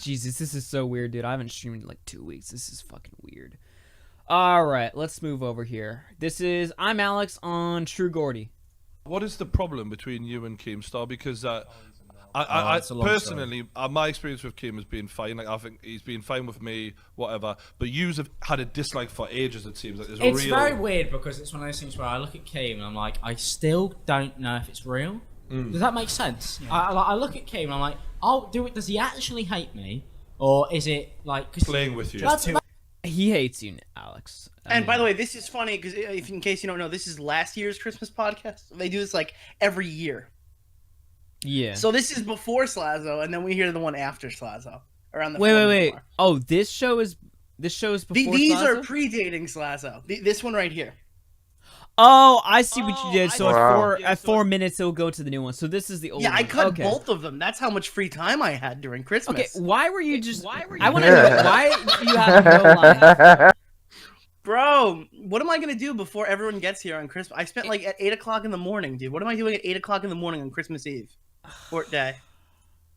Jesus, this is so weird, dude. I haven't streamed in like 2 weeks. This is fucking weird. All right, let's move over here. This is ImAllexx on True Gordy. What is the problem between you and Keemstar? Because I personally, my experience with Keem has been fine. Like I think he's been fine with me, whatever. But yous have had a dislike for ages. It seems like there's it's real... very weird because it's one of those things where I look at Keem and I'm like, I still don't know if it's real. Does that make sense? Yeah. I look at Keem and I'm like, oh, does he actually hate me, or is it like playing with you? He hates you, Alex. And by the way, this is funny because if in case you don't know, this is last year's Christmas podcast. They do this like every year. Yeah. So this is before Slazo, and then we hear the one after Slazo. Around the wait. Oh, this show is before These Slazo? are predating Slazo. This one right here. Oh, I see what you did. So at 4 minutes, it'll go to the new one. So this is the old one. Yeah, I cut both of them. That's how much free time I had during Christmas. Okay, why were you just... I want to know, why you have no line? Bro, what am I going to do before everyone gets here on Christmas? I spent like at 8 o'clock in the morning, dude. What am I doing at 8 o'clock in the morning on Christmas Eve? Fort Day.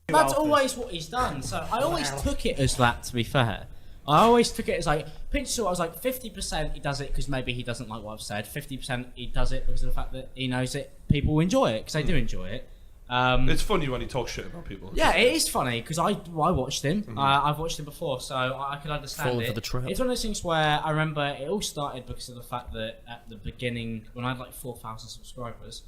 That's always what he's done. So I always took it as that, to be fair. I always took it as like, pinch salt, I was like 50% he does it because maybe he doesn't like what I've said. 50% he does it because of the fact that he knows that people will enjoy it, because they do enjoy it. It's funny when he talks shit about people. Yeah, it is funny because I watched him. I've watched him before, so I can understand it. It's one of those things where I remember it all started because of the fact that at the beginning, when I had like 4,000 subscribers,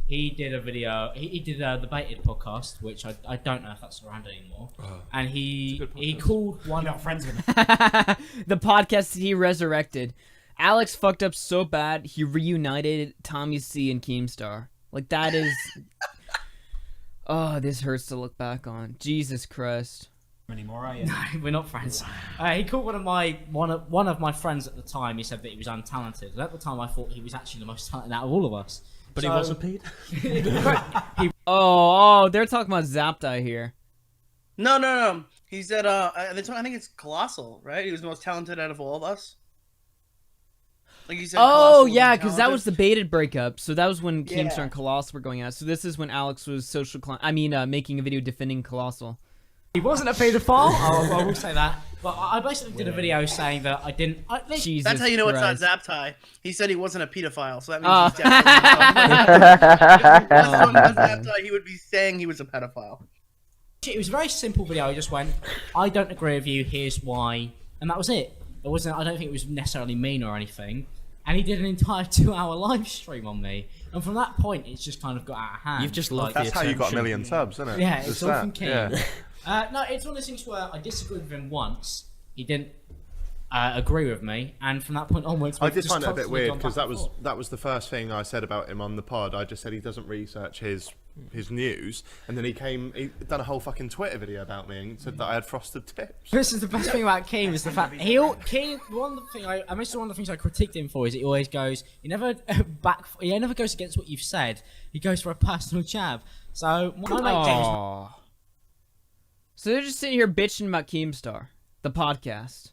he did a video. He did the Baited podcast, which I don't know if that's around anymore. And he called one. You're not friends with him. The podcast he resurrected. Alex fucked up so bad he reunited Tommy C and Keemstar. Like that is. Oh, this hurts to look back on. Jesus Christ. Anymore, are you? No, we're not friends. He called one of my friends at the time. He said that he was untalented. And at the time, I thought he was actually the most talented out of all of us. But he wasn't, Pete. Oh, they're talking about Zaptai here. No. He said, I think it's Colossal, right? He was the most talented out of all of us. Like you said. Oh, yeah, because that was the Baited breakup. So that was when Keemstar and Colossal were going out. So this is when Alex was making a video defending Colossal. He wasn't a paedophile. I will say that. But I basically did a video saying that I didn't. Jesus That's how you know Christ. it's not Zaptai. He said he wasn't a pedophile, so that means he's definitely if he was Zaptai, he would be saying he was a pedophile. It was a very simple video. I just went, I don't agree with you. Here's why, and that was it. It wasn't. I don't think it was necessarily mean or anything. And he did an entire 2-hour live stream on me. And from that point, it's just kind of got out of hand. You've just loved That's how you got a million subs, isn't it? Yeah, it's all from King. Yeah. No, it's one of those things where I disagreed with him once. He didn't agree with me, and from that point onwards, I did find it a bit weird because that was the first thing I said about him on the pod. I just said he doesn't research his news, and then he done a whole fucking Twitter video about me and said that I had frosted tips. This is the best thing about King is the fact one of the things I critiqued him for is he always goes, he never goes against what you've said. He goes for a personal jab. So my mate James. So they're just sitting here bitching about Keemstar, the podcast.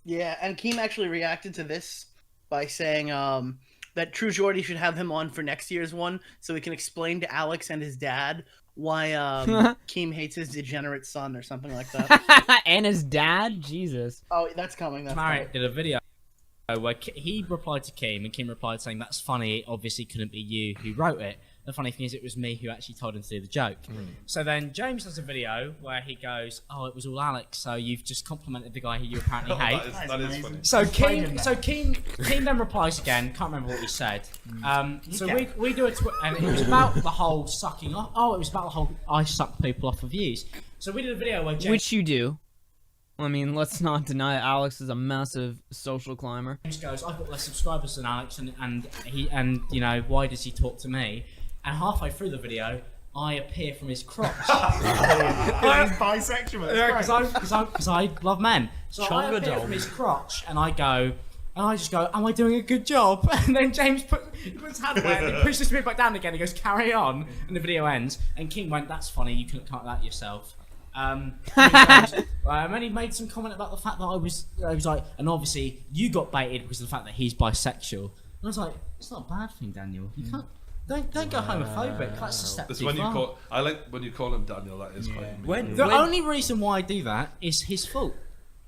Yeah, and Keem actually reacted to this by saying that True Jordy should have him on for next year's one so he can explain to Alex and his dad why Keem hates his degenerate son or something like that. And his dad? Jesus. Oh, that's coming. Marek did a video where he replied to Keem, and Keem replied saying, "That's funny. It obviously couldn't be you who wrote it." The funny thing is, it was me who actually told him to do the joke. So then James does a video where he goes, "Oh, it was all Alex. So you've just complimented the guy who you apparently hate." That is funny. So Keem then replies again. Can't remember what he said. So we do a and it was about the whole sucking off. Oh, it was about the whole I suck people off of views. So we did a video where James, which you do. I mean, let's not deny it. Alex is a massive social climber. James goes, "I've got less subscribers than Alex, and you know, why does he talk to me?" And halfway through the video, I appear from his crotch. He's bisexual. Yeah, because I love men. So I appear from his crotch, and I just go, "Am I doing a good job?" And then James puts his hand away and he pushes me back down again. He goes, "Carry on," and the video ends. And King went, "That's funny. You couldn't cut that yourself." And then he made some comment about the fact that I was like, and obviously you got baited because of the fact that he's bisexual. And I was like, it's not a bad thing, Daniel. You can't. Don't go homophobic. That's a step That's too when you far. call. I like when you call him Daniel. That is quite mean. The only reason why I do that is his fault.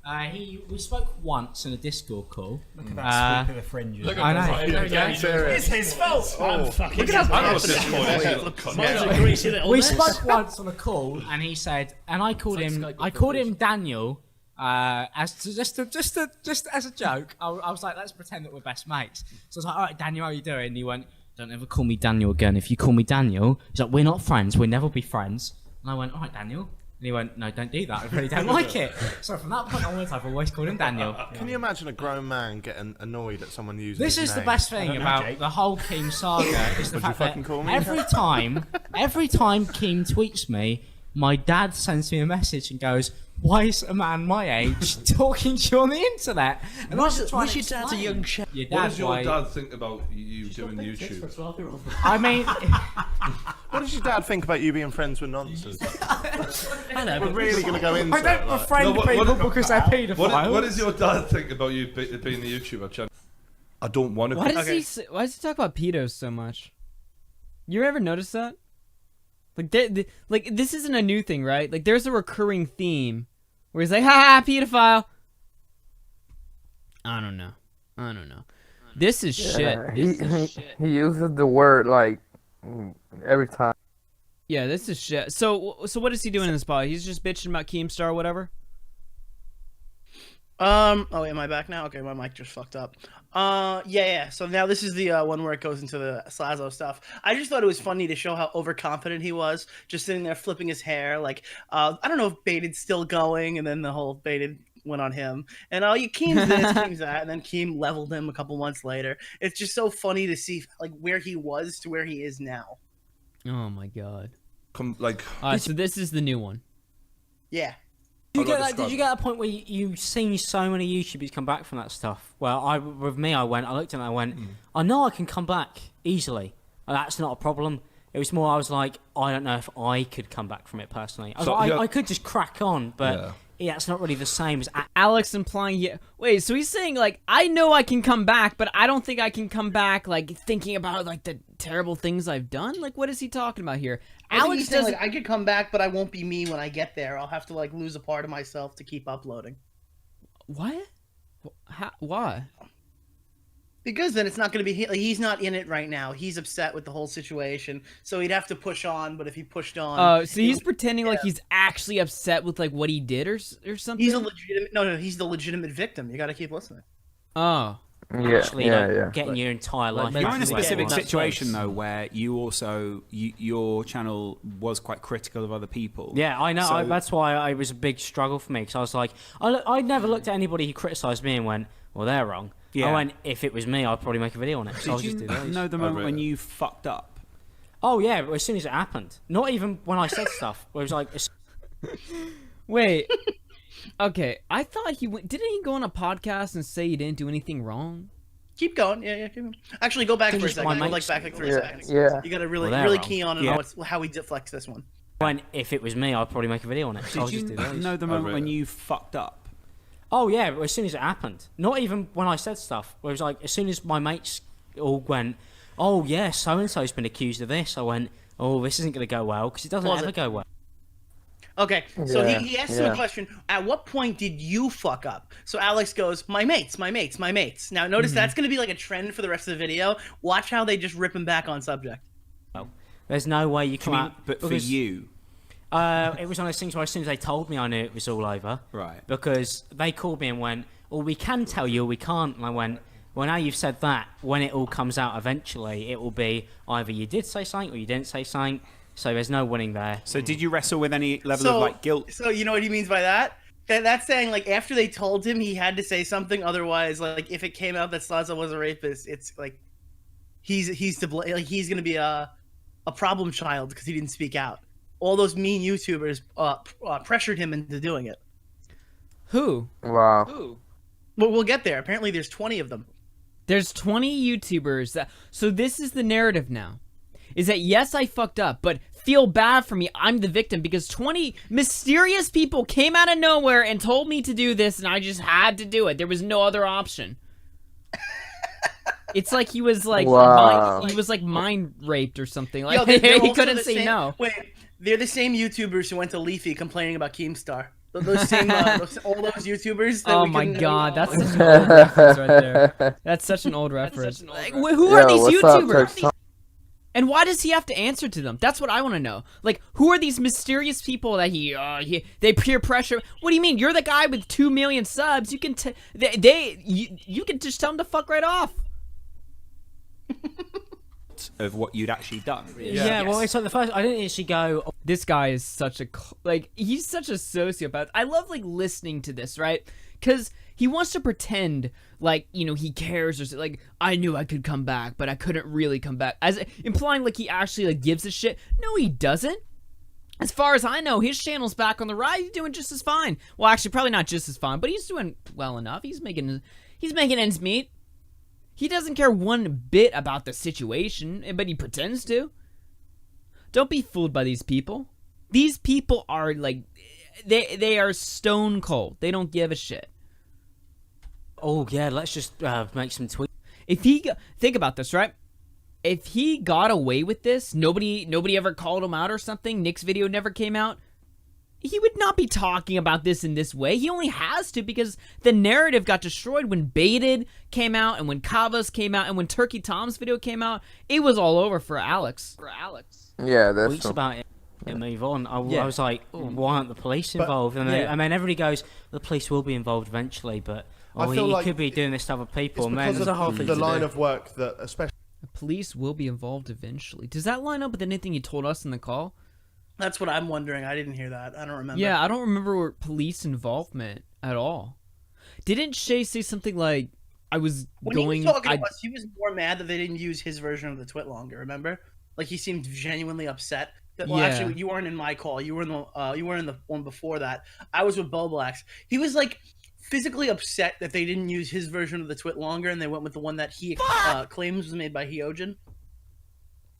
We spoke once in a Discord call. Look at that sweep of the fringes. I know. There we go. It's his fault. I'm fucking. I know what's this for. You little cunt. We spoke once on a call, and he said, and I called him Daniel, as just as a joke. I was like, let's pretend that we're best mates. So I was like, all right, Daniel, how you doing? And he went, don't ever call me Daniel again. If you call me Daniel, he's like, we're not friends. We'll never be friends. And I went, all right, Daniel. And he went, no, don't do that. I really don't like it. So from that point onwards, I've always called him Daniel. Can you imagine a grown man getting annoyed at someone using This his is name? the best thing about the whole Keem saga is the Would you fact that fucking call me? every time Keem tweets me, my dad sends me a message and goes, why is a man my age talking to you on the internet? And What's your dad's a young chap? Your What does dad, your why? dad think about you doing YouTube? I mean, What does your dad think about you being friends with nonsense? I know, We're really going to go into I don't it. Like, befriend No, what- people what- because they're paedophiles. What does your dad think about you being a YouTuber channel? I don't want to. Why does why does he talk about pedos so much? You ever notice that? Like, this isn't a new thing, right? Like, there's a recurring theme where he's like, ha, pedophile. I don't know. This is shit. He uses the word like every time. Yeah, this is shit. So what is he doing in this pod? He's just bitching about Keemstar or whatever? Oh, am I back now? Okay, my mic just fucked up. Yeah. So now this is the one where it goes into the Slazo stuff. I just thought it was funny to show how overconfident he was, just sitting there flipping his hair. Like, I don't know if Baited's still going, and then the whole Baited went on him. And you Keem's this, Keem's that, and then Keem leveled him a couple months later. It's just so funny to see like where he was to where he is now. Oh my god. So this is the new one. Yeah. Did you get a point where you've seen so many YouTubers come back from that stuff? Well, I looked at it and I went, I know I can come back easily. That's not a problem. It was more, I was like, I don't know if I could come back from it personally. I could just crack on, but that's not really the same as... Alex implying, wait, so he's saying, like, I know I can come back, but I don't think I can come back, like, thinking about, like, the terrible things I've done? Like, what is he talking about here? Alex says, like, I could come back, but I won't be me when I get there. I'll have to, like, lose a part of myself to keep uploading. What? Why? Because then it's not going to be... Like, he's not in it right now. He's upset with the whole situation, so he'd have to push on, but if he pushed on... Oh, so he's pretending like he's actually upset with, like, what he did or something? He's a legitimate... No, he's the legitimate victim. You got to keep listening. Oh. Getting your entire life. You're in a specific situation though, where you also your channel was quite critical of other people. Yeah, I know. So, that's why it was a big struggle for me because I was like, I never looked at anybody who criticised me and went, well, they're wrong. Yeah. I went, if it was me, I'd probably make a video on it. So I'll just do those. Know the moment when you fucked up? Oh yeah, as soon as it happened. Not even when I said stuff. It was like, wait. Okay, I thought didn't he go on a podcast and say he didn't do anything wrong? Keep going. Yeah, keep going. Actually, go back for a second. Go back like 3 seconds. Yeah. You got to really key on how he deflects this one. When if it was me, I'd probably make a video on it. So I'll just do those. Know the moment when you fucked up? Oh yeah, as soon as it happened. Not even when I said stuff. It was like as soon as my mates all went, oh yeah, so and so's been accused of this. I went, oh, this isn't going to go well because it doesn't ever go well. Okay, so he asked him a question. At what point did you fuck up? So Alex goes, my mates. Now notice that's going to be like a trend for the rest of the video. Watch how they just rip him back on subject. There's no way you can. But for you, it was one of those things where as soon as they told me, I knew it was all over. Right. Because they called me and went, well, we can tell you, or we can't. And I went, well, now you've said that. When it all comes out eventually, it will be either you did say something or you didn't say something. So there's no winning there. So did you wrestle with any level of like guilt? So you know what he means by that? That's saying like after they told him he had to say something, otherwise like if it came out that Slazo was a rapist, it's like he's to blame. Like he's gonna be a problem child because he didn't speak out. All those mean YouTubers pressured him into doing it. Who? Wow. Who? Well, we'll get there. Apparently, there's 20 of them. There's 20 YouTubers. So this is the narrative now. Is that yes, I fucked up, but feel bad for me. I'm the victim because 20 mysterious people came out of nowhere and told me to do this, and I just had to do it. There was no other option. It's like he was like Wow. he was like mind raped or something. Yo, Like they're he also couldn't the say same- no. Wait, they're the same YouTubers who went to Leafy complaining about Keemstar. Those same, all those YouTubers. That Oh we my couldn't- god, that's such an old reference right there. That's such an old reference. Like, who are these what's up, YouTubers? Tex? And why does he have to answer to them? That's what I want to know. Like, who are these mysterious people that they peer pressure? What do you mean? You're the guy with 2 million subs. You can you can just tell them to fuck right off. Of what you'd actually done. Yeah, well, it's like the first. I didn't actually go. "Oh, This guy is such a he's such a sociopath. I love like listening to this, right? Because he wants to pretend like, you know, he cares, or like, I knew I could come back, but I couldn't really come back, as implying like he actually like gives a shit. No, he doesn't. As far as I know, his channel's back on the rise. He's doing just as fine. Well, actually, probably not just as fine, but he's doing well enough. He's making ends meet. He doesn't care one bit about the situation, but he pretends to. Don't be fooled by these people. These people are like, they are stone cold. They don't give a shit. oh yeah, let's just make some tweets." If think about this, right? If he got away with this, nobody ever called him out or something. Nick's video never came out. He would not be talking about this in this way. He only has to because the narrative got destroyed when Baited came out, and when Kava's came out, and when Turkey Tom's video came out. It was all over for Alex. Yeah, that's Tweets true. about it and move on. I Yeah. was like, why aren't the police involved? And then, everybody goes, the police will be involved eventually, but I feel he like could be doing this to other people. It's Man, because there's a whole of thing the to line do. of work that, especially The police will be involved eventually. Does that line up with anything you told us in the call? That's what I'm wondering. I didn't hear that. I don't remember. Yeah, I don't remember police involvement at all. Didn't Shay say something like, I was When going... he was talking I- to us, he was more mad that they didn't use his version of the twit longer. Remember? Like he seemed genuinely upset. That, well, Yeah. actually, you weren't in my call. You were in the one before that. I was with ImAllexx. He was like physically upset that they didn't use his version of the twit longer, and they went with the one that he claims was made by Hyojin.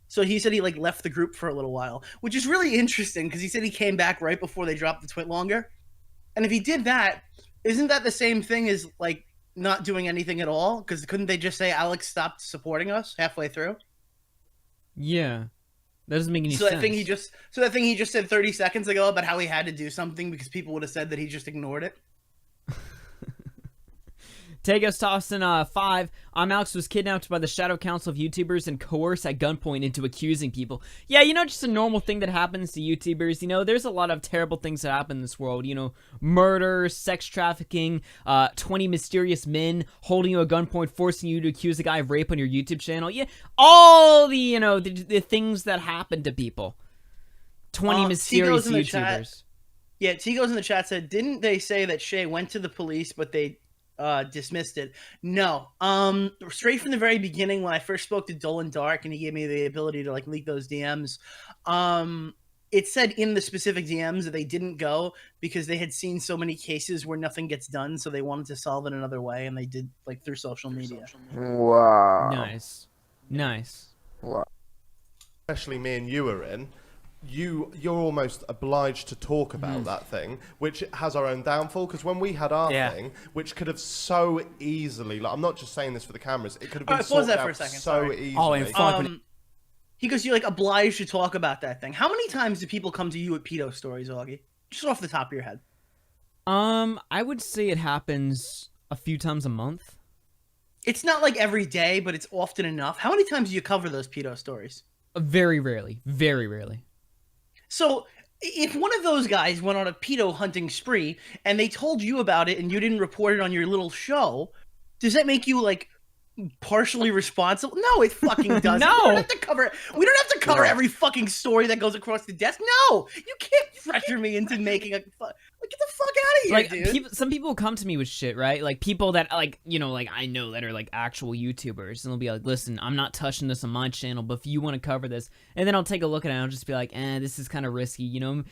So he said he like left the group for a little while, which is really interesting because he said he came back right before they dropped the twit longer. And if he did that, isn't that the same thing as like not doing anything at all? Because couldn't they just say Alex stopped supporting us halfway through? Yeah. That doesn't make any So sense. that thing he just said 30 seconds ago about how he had to do something because people would have said that he just ignored it. Tagos tossed in 5. ImAllexx was kidnapped by the Shadow Council of YouTubers and coerced at gunpoint into accusing people. Yeah, you know, just a normal thing that happens to YouTubers. You know, there's a lot of terrible things that happen in this world. You know, murder, sex trafficking, 20 mysterious men holding you at gunpoint, forcing you to accuse a guy of rape on your YouTube channel. Yeah, all the, you know, the things that happen to people. 20 mysterious T-Go's in the chat. YouTubers. Yeah, T-Go's in the chat said, didn't they say that Shay went to the police, but they dismissed it? No. Straight from the very beginning, when I first spoke to Dolan Dark and he gave me the ability to like leak those DMs, it said in the specific DMs that they didn't go because they had seen so many cases where nothing gets done, so they wanted to solve it another way, and they did like through social media. Wow. Nice. Wow. especially me and you are in, you're almost obliged to talk about that thing, which has our own downfall. Because when we had our thing, which could have so easily, like, I'm not just saying this for the cameras, it could have been Pause sorted that out for a second, so sorry. easily. Oh, in 5 minutes. He goes, you're like obliged to talk about that thing. How many times do people come to you with pedo stories, Augie? Just off the top of your head. I would say it happens a few times a month. It's not like every day, but it's often enough. How many times do you cover those pedo stories? Very rarely. Very rarely. So if one of those guys went on a pedo hunting spree and they told you about it and you didn't report it on your little show, does that make you like partially responsible? No, it fucking doesn't. No. We don't have to cover it. We don't have to cover every fucking story that goes across the desk. No, you can't pressure me into making a. Like, get the fuck out of here, Like, dude. some people come to me with shit, right? Like, people that, like, you know, like, I know that are, like, actual YouTubers. And they'll be like, listen, I'm not touching this on my channel, but if you want to cover this. And then I'll take a look at it and I'll just be like, this is kind of risky, you know?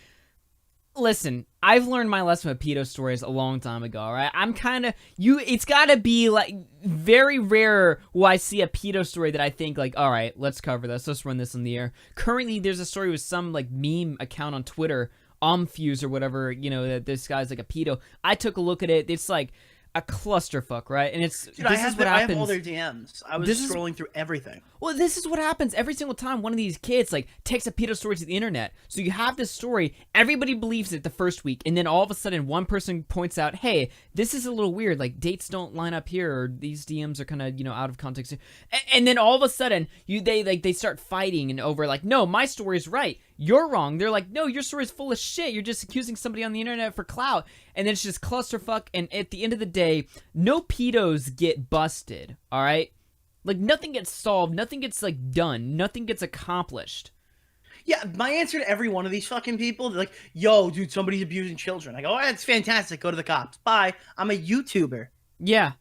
Listen, I've learned my lesson with pedo stories a long time ago, all right? I'm kind of, it's gotta be, like, very rare will I see a pedo story that I think, like, all right, let's cover this, let's run this in the air. Currently, there's a story with some, like, meme account on Twitter, Omfuse or whatever, you know, that this guy's, like, a pedo. I took a look at it, it's, like, a clusterfuck, right? And it's Dude, this is what happens. I have all their DMs. I was scrolling through everything. Well, this is what happens every single time one of these kids like takes a pedo story to the internet. So you have this story, everybody believes it the first week, and then all of a sudden one person points out, "Hey, this is a little weird. Like dates don't line up here, or these DMs are kind of out of context." And then all of a sudden they start fighting and over like, "No, my story is right. You're wrong." They're like, "No, your story is full of shit. You're just accusing somebody on the internet for clout." And then it's just clusterfuck. And at the end of the day, no pedos get busted. All right. Like, nothing gets solved, nothing gets, like, done, nothing gets accomplished. Yeah, my answer to every one of these fucking people, they're like, yo, dude, somebody's abusing children. I go, oh, that's fantastic, go to the cops. Bye, I'm a YouTuber. Yeah,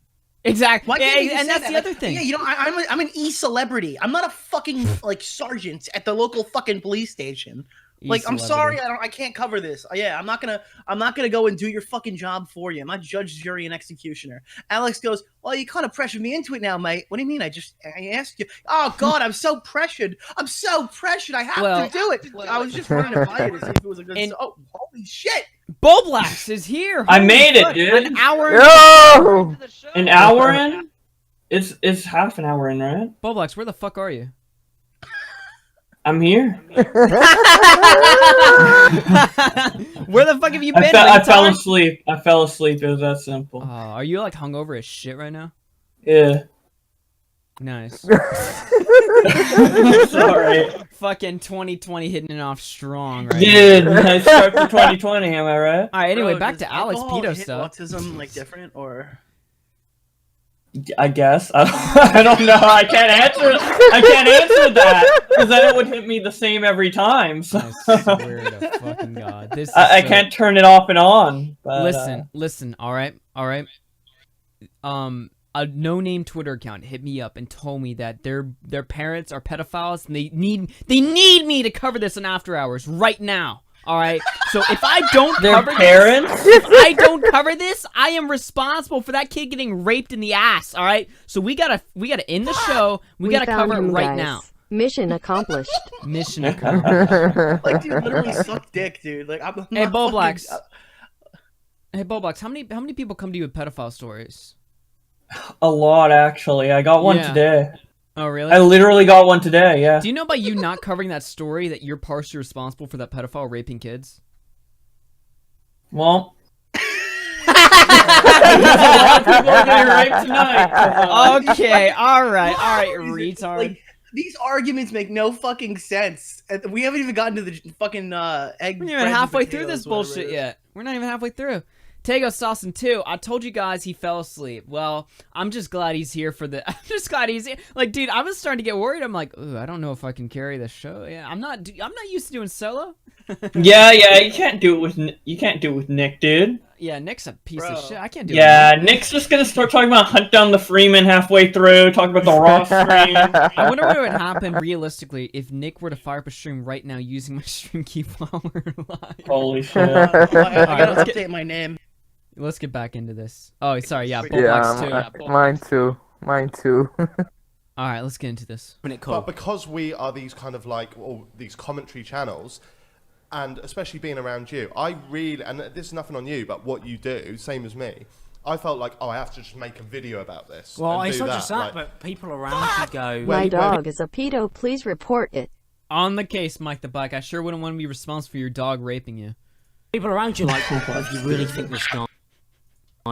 exactly. Why can't you and say that's that? the other thing. Yeah, I'm an e-celebrity. I'm not a fucking, like, sergeant at the local fucking police station. Like, I'm sorry, I can't cover this. Yeah, I'm not gonna go and do your fucking job for you. I'm not judge, jury, and executioner. Alex goes, well, you kind of pressured me into it now, mate. What do you mean? I asked you. Oh God, I'm so pressured. I have to do it. I was just running it by you to see if it was a good. Oh, holy shit! Boblax is here. I made it, dude. An hour. No! An hour in? It's half an hour in, right? Boblax, where the fuck are you? I'm here. Where the fuck have you been? I fell asleep. I fell asleep. It was that simple. Are you like hungover as shit right now? Yeah. Nice. Sorry. Fucking 2020 hitting it off strong, right? Dude, nice start for 2020. Am I right? All right. Anyway, Bro, back to Alex pedo stuff. Autism like different or? I guess. I don't know. I can't answer that because then it would hit me the same every time. So. I swear to fucking God, this. I can't turn it off and on. But, listen. All right. A no-name Twitter account hit me up and told me that their parents are pedophiles and they need me to cover this in After Hours right now. All right. So if I don't cover this, I am responsible for that kid getting raped in the ass. All right. So we gotta end the show. We gotta cover it right now. Mission accomplished. Mission accomplished. Like, dude, literally suck dick, dude. Like, hey, Boblax. Hey, Boblax. How many people come to you with pedophile stories? A lot, actually. I got one today. Oh, really? I literally got one today, yeah. Do you know by you not covering that story that you're partially responsible for that pedophile raping kids? Well... a lot of people are getting raped tonight. Okay, alright, retard. Like, these arguments make no fucking sense. We haven't even gotten to the fucking egg. We're not even halfway through this bullshit yet. We're not even halfway through. Tego Saucin 2, I told you guys he fell asleep. Well, I'm just glad he's here for the... I'm just glad he's here. Like, dude, I was starting to get worried. I'm like, ooh, I don't know if I can carry this show. Yeah, I'm not used to doing solo. yeah, you can't do it with Nick, dude. Yeah, Nick's a piece of shit. I can't do it. Yeah, Nick's just gonna start talking about Hunt Down the Freeman halfway through, talk about the Raw stream. I wonder what would happen realistically if Nick were to fire up a stream right now using my stream key while we're live. Holy shit. I gotta update my name. Let's get back into this. Oh, sorry, yeah, Boblax too. Mine too. All right, let's get into this. But because we are these kind of like, these commentary channels, and especially being around you, I really, and this is nothing on you, but what you do, same as me, I felt like, I have to just make a video about this. Well, it's not just that, but people around you go... My dog is a pedo, please report it. On the case, Mike the Bike, I sure wouldn't want to be responsible for your dog raping you. People around you like, if you really think this guy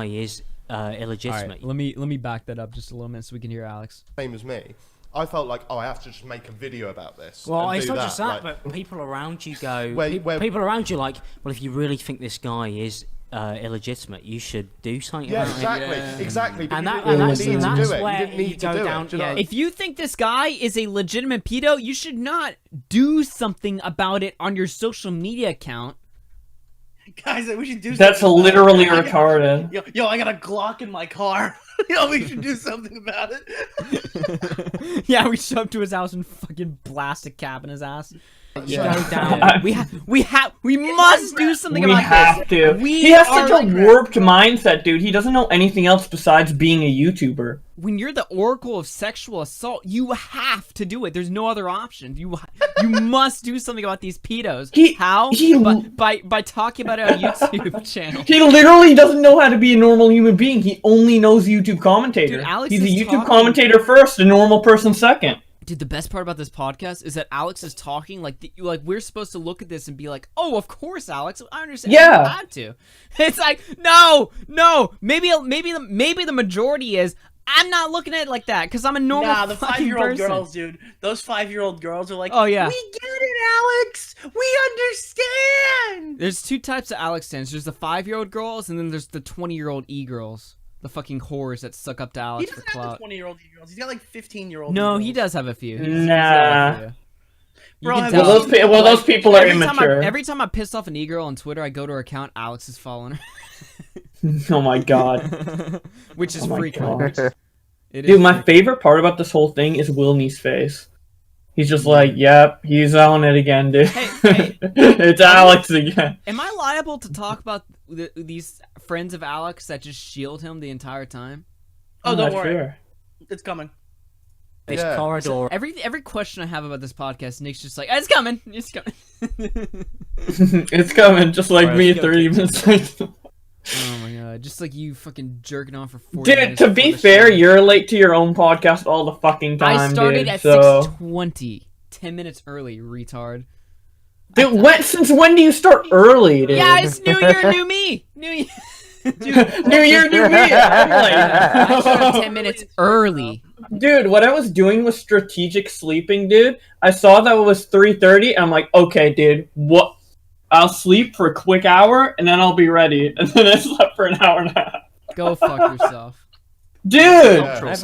is illegitimate. All right, let me back that up just a little minute so we can hear Alex. Same as me. I felt like, I have to just make a video about this. Well, it's not just that, but people around you go... people around you like, well, if you really think this guy is illegitimate, you should do something about it. Exactly. And that's where you go down... If you think this guy is a legitimate pedo, you should not do something about it on your social media account. Guys, we should do something. That's literally retarded. Yo, I got a Glock in my car. Yo, we should do something about it. Yeah, we show up to his house and fucking blast a cap in his ass. Go down. We must do something about this. We have to. He has such a warped mindset, dude. He doesn't know anything else besides being a YouTuber. When you're the oracle of sexual assault, you have to do it. There's no other option. You must do something about these pedos. How? By talking about it on YouTube channel. He literally doesn't know how to be a normal human being. He only knows YouTube commentator. Dude, Alex He's a is YouTube commentator first, a normal person second. Dude, the best part about this podcast is that Alex is talking like we're supposed to look at this and be like, "Oh, of course, Alex. I understand. Yeah. You had to." It's like, no. Maybe the majority is. I'm not looking at it like that because I'm a normal. Nah, the fucking 5-year-old person. girls, dude. Those 5-year-old girls are like, "Oh yeah, we get it, Alex. We understand." There's two types of Alex stands. There's the 5-year-old girls, and then there's the 20-year-old e-girls. The fucking whores that suck up to Alex for clout. He doesn't have the 20-year-old e-girls. He's got like 15-year-old. No, he does have a few. Nah. Bro, those people are immature. Every time I piss off an e-girl on Twitter, I go to her account. Alex is following her. Oh my god. Which is freaking. Dude, my favorite part about this whole thing is Wilney's face. He's just like, yep, he's on it again, dude. Hey, it's Alex again. Am I liable to talk about these friends of Alex that just shield him the entire time? Oh, don't worry. Sure. It's coming. This corridor. So every question I have about this podcast, Nick's just like, it's coming. It's coming. It's coming, just like me 30 minutes later. Oh my god, just like you fucking jerking off for 40 minutes. Dude, to be fair, you're late to your own podcast all the fucking time, I started dude, at so... 6:20. 10 minutes early, retard. Dude, since when do you start early, dude? Yeah, it's New Year, new me. New Year. Dude, New Year, new me. I'm I started 10 minutes early. Dude, what I was doing was strategic sleeping, dude. I saw that it was 3:30, and I'm like, okay, dude, what? I'll sleep for a quick hour, and then I'll be ready. And then I slept for an hour and a half. Go fuck yourself. Dude! Alright,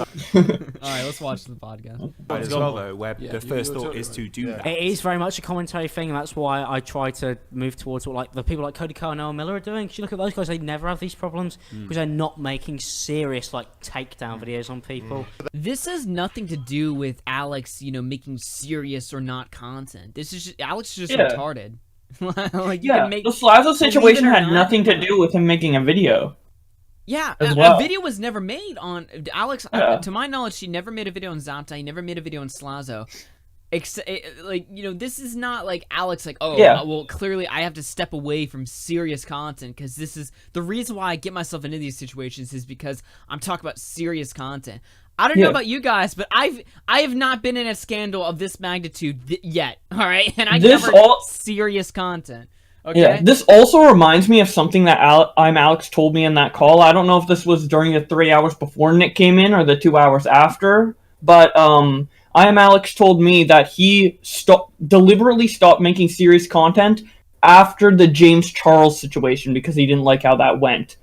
let's watch the podcast. As well, though, where the first thought is to do that. It is very much a commentary thing, and that's why I try to move towards what like the people like Cody Carr and Noah Miller are doing. Because you look at those guys, they never have these problems because they're not making serious like takedown videos on people. This has nothing to do with Alex, making serious or not content. This is just, Alex is just retarded. Like, you can make, the Slazo situation had not, nothing to do with him making a video. Yeah, well. A video was never made on Alex. To my knowledge, she never made a video on Zanta. He never made a video on Slazo. This is not like Alex. Like, well, clearly I have to step away from serious content because this is the reason why I get myself into these situations is because I'm talking about serious content. I don't know about you guys, but I have not been in a scandal of this magnitude yet. All right, and I cover serious content. Okay. Yeah, this also reminds me of something that ImAllexx told me in that call. I don't know if this was during the 3 hours before Nick came in or the 2 hours after, but ImAllexx told me that he deliberately stopped making serious content after the James Charles situation because he didn't like how that went.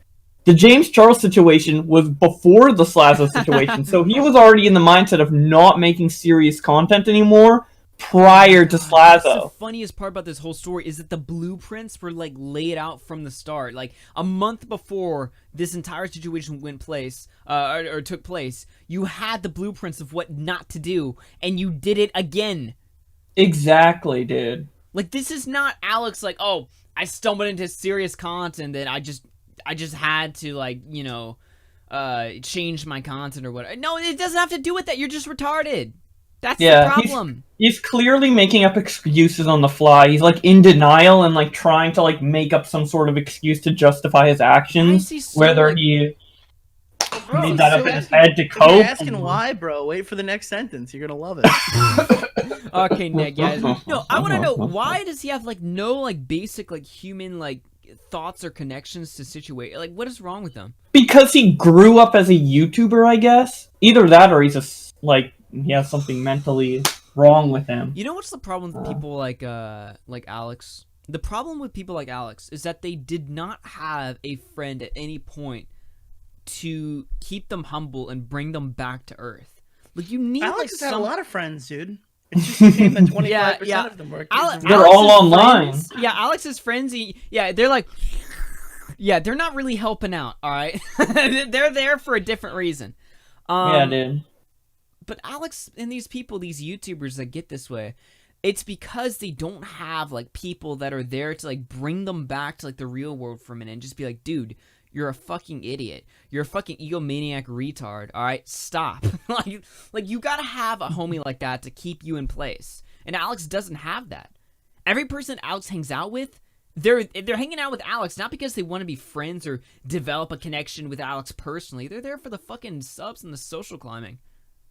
The James Charles situation was before the Slazo situation, so he was already in the mindset of not making serious content anymore prior to Slazo. That's the funniest part about this whole story is that the blueprints were like laid out from the start. Like a month before this entire situation took place, you had the blueprints of what not to do, and you did it again. Exactly, dude. Like this is not Alex. Like, oh, I stumbled into serious content and I just had to change my content or whatever. No, it doesn't have to do with that. You're just retarded. That's the problem. He's clearly making up excuses on the fly. He's like in denial and like trying to like make up some sort of excuse to justify his actions. Whether he made that up in his head to cope. You're asking why, bro. Wait for the next sentence. You're gonna love it. Okay, Nick. Yeah. No, I want to know why does he have like no like basic like human like thoughts or connections to situation? Like, what is wrong with him? Because he grew up as a YouTuber, I guess. Either that or he's he has something mentally wrong with him. You know what's the problem with people like Alex? The problem with people like Alex is that they did not have a friend at any point to keep them humble and bring them back to earth. Like you need Alex has had a lot of friends, dude. It just became that 25% of them were they're all online. Yeah, Alex's friends, they're like, they're not really helping out, all right? They're there for a different reason. Yeah, dude. But Alex and these people, these YouTubers that get this way, it's because they don't have like people that are there to like bring them back to like the real world for a minute and just be like, dude, you're a fucking idiot. You're a fucking egomaniac retard. All right, stop. like you gotta have a homie like that to keep you in place. and Alex doesn't have that. Every person Alex hangs out with, they're hanging out with Alex not because they want to be friends or develop a connection with Alex personally. They're there for the fucking subs and the social climbing.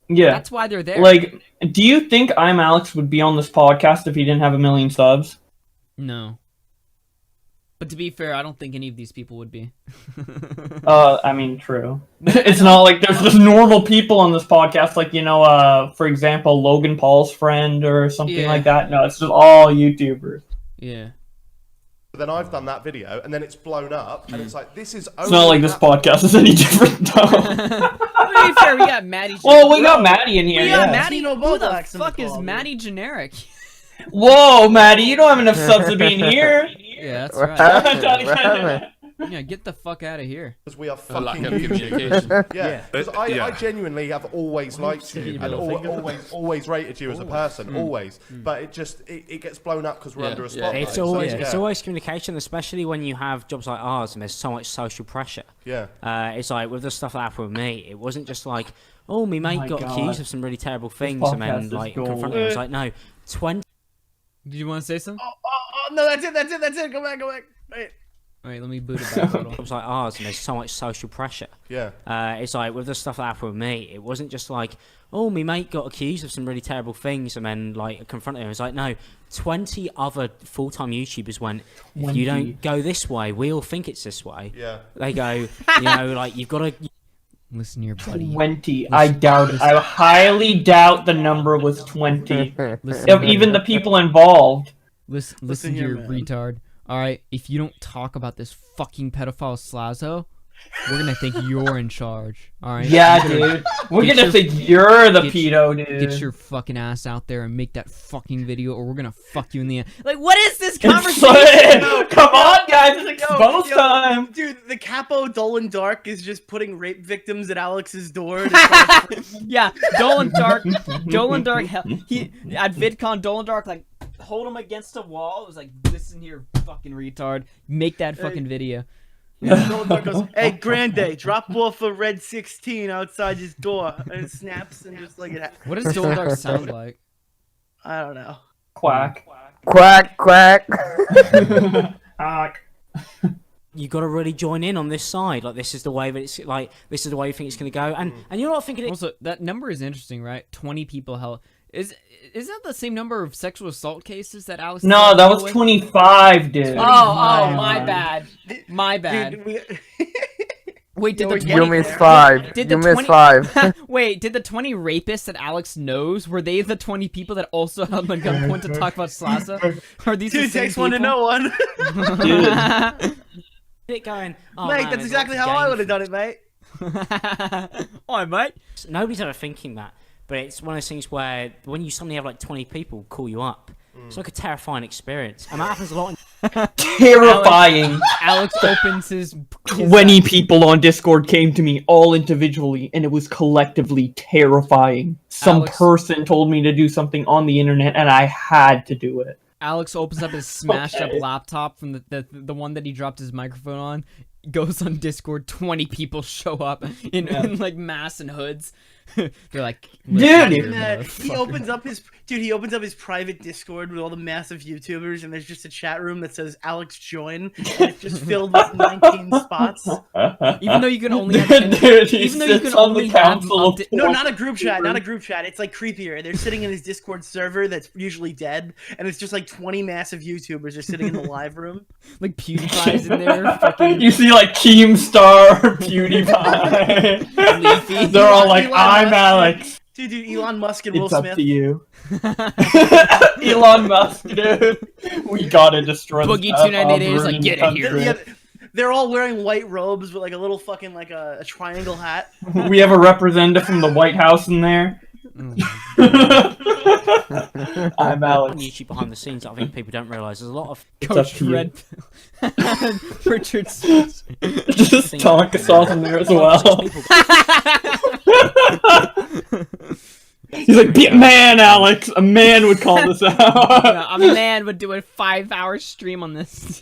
Yeah, that's why they're there. Like, do you think ImAllexx would be on this podcast if he didn't have 1 million subs? No. But to be fair, I don't think any of these people would be. I mean, true. It's not like there's just normal people on this podcast, like, you know, for example, Logan Paul's friend or something like that. No, it's just all YouTubers. Yeah. Then I've done that video, and then it's blown up, and it's like, this is only... It's not like this podcast is any different, though. To be fair, we got Maddie. Well, we got Maddie in here, We yeah. got Maddie. Who the fuck is Maddie Generic? Whoa, Maddie, you don't have enough subs to be in here. Yeah, that's right. Yeah, get the fuck out of here. Because we are fucking communication. Yeah, because I genuinely have always liked you and always rated you as a person, always. But it gets blown up because we're under a spotlight. It's always communication, especially when you have jobs like ours and there's so much social pressure. Yeah. It's like with the stuff that happened with me, it wasn't just like, oh, me mate got accused of some really terrible things and then like confronted him. It was like, no, 20. Did you want to say something? Oh, no, that's it. Go back. Wait. Alright, let me boot it back a little. Jobs like ours and there's so much social pressure. Yeah. It's like with the stuff that happened with me, it wasn't just like, oh, me mate got accused of some really terrible things and then like confronted him. It was like, no, 20 other full-time YouTubers went, if you don't go this way, we all think it's this way. Yeah. They go, you know, like you've got to... Listen here, buddy. 20. I doubt it. I highly doubt the number was 20. Of even the people involved. Listen here, retard. Alright, if you don't talk about this fucking pedophile Slazo, we're gonna think you're in charge. Alright? Yeah, dude. We're gonna think you're the pedo, dude. Get your fucking ass out there and make that fucking video, or we're gonna fuck you in the end. Like, what is this conversation? Come on, guys, it's expose time. Dude, the capo Dolan Dark is just putting rape victims at Alex's door. Yeah, Dolan Dark, he at VidCon, Dolan Dark like hold him against a wall. It was like, listen here, fucking retard, make that fucking video. Yeah, Dolan Dark goes, hey, Grande, drop off a red 16 outside his door, and it snaps and just like it. What does Dolan Dark sound like? I don't know. Quack. Quack, quack. You got to really join in on this side. Like, this is the way that it's like. This is the way you think it's going to go, and you're not thinking. Also, that number is interesting, right? 20 people held. Is that the same number of sexual assault cases that Alex? No, that was 25, dude. Oh, my bad. My bad. Dude, Wait, did the 20... You missed 5. You missed 5. Wait, did the 20 rapists that Alex knows, were they the 20 people that also held on gunpoint to talk about Slazo? Are these the same takes people? one to know one. Dude. It going, oh, mate, man, that's exactly how I would have done it, mate. Oh, mate. Nobody's ever thinking that, but it's one of those things where when you suddenly have like 20 people call you up, it's like a terrifying experience, and that happens a lot. Terrifying. Alex opens his 20 people on Discord came to me all individually, and it was collectively terrifying. Some person told me to do something on the internet, and I had to do it. Alex opens up his smashed up laptop from the one that he dropped his microphone on, goes on Discord, 20 people show up in like mass and hoods. They're like, dude, he opens up his private Discord with all the massive YouTubers, and there's just a chat room that says Alex join, and it's just filled with 19 spots. Even though you can only have 10, even though you can only have no, not a group chat, It's like creepier. They're sitting in his Discord server that's usually dead, and it's just like 20 massive YouTubers are sitting in the live room. Like PewDiePie's in there. Fucking... You see like Keemstar, PewDiePie. Leafy. They're all like, ImAllexx. Dude, Elon Musk and Will Smith. Smith. It's up to you. Elon Musk, dude. We gotta destroy Boogie 298 is like, get in here. Yeah, they're all wearing white robes with like a little fucking like a triangle hat. We have a representative from the White House in there. ImAllexx. On YouTube behind the scenes, I think people don't realise there's a lot of Coach Red, Richard, just Tonka sauce in there as well. He's like, be a man, Alex. A man would call this out. Yeah, a man would do a 5-hour stream on this.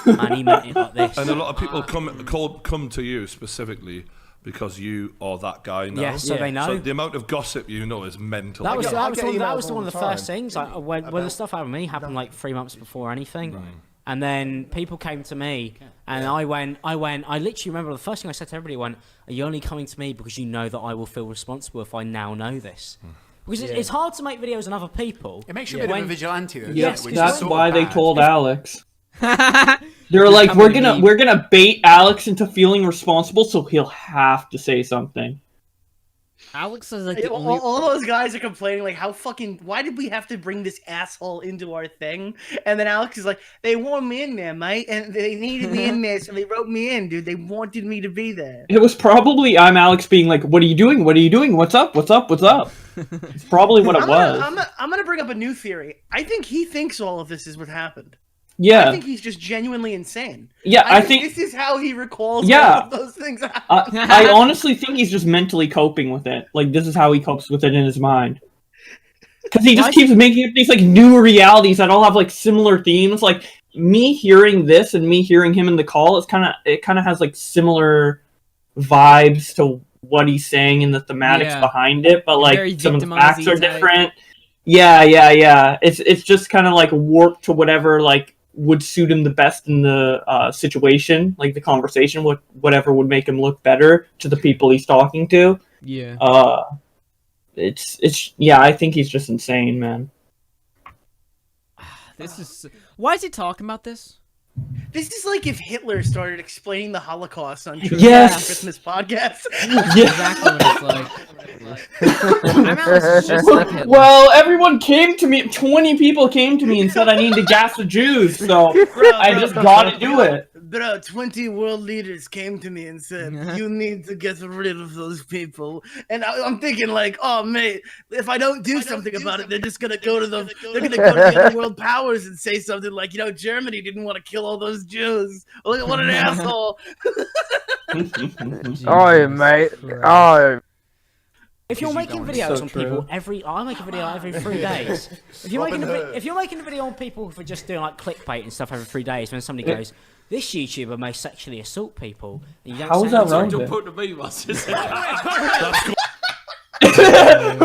Man, he meant it like this. And a lot of people come to you specifically because you are that guy now. Yeah, so they know. So the amount of gossip you know is mental. That was one of the first time. things. Like, when the stuff happened to me happened like 3 months before anything. Right. And then people came to me, and I literally remember the first thing I said to everybody, are you only coming to me because you know that I will feel responsible if I now know this? Because it's hard to make videos on other people. It makes you a bit of a vigilante, though. Yes, which that's is sort why of they bad. told Alex. They're like, we're gonna bait Alex into feeling responsible, so he'll have to say something. Alex is like the all those guys are complaining like why did we have to bring this asshole into our thing? And then Alex is like, they want me in there, mate, and they needed me in there, so they wrote me in, dude. They wanted me to be there. It was probably ImAllexx being like, what are you doing? What are you doing? What's up? What's up? What's up? It's probably what it was. I'm gonna bring up a new theory. I think he thinks all of this is what happened. Yeah. I think he's just genuinely insane. Yeah, I think this is how he recalls all of those things. I honestly think he's just mentally coping with it. Like, this is how he copes with it in his mind. Because he just keeps making these, like, new realities that all have, like, similar themes. Like, me hearing this and me hearing him in the call, it kind of has, like, similar vibes to what he's saying and the thematics behind it. But, like, some of the facts are different. Yeah. It's just kind of, like, warped to whatever, like, would suit him the best in the situation, like the conversation, whatever would make him look better to the people he's talking to. Yeah. I think he's just insane, man. Why is he talking about this? This is like if Hitler started explaining the Holocaust on True Christmas podcast. Exactly what it's like. Well, everyone came to me. 20 people came to me and said I need to gas the Jews, so I just gotta do it. Bro, 20 world leaders came to me and said, you need to get rid of those people. And I'm thinking like, oh, mate, if I don't do something about it, they're just going to go to the other world powers and say something like, Germany didn't want to kill all those Jews. Look at what an asshole. Oh, mate. Oh. If you're making videos on people I make a video every 3 days. If you're making a video on people for just doing like clickbait and stuff every 3 days, when somebody goes, this YouTuber may sexually assault people, and you don't say that Don't put to me,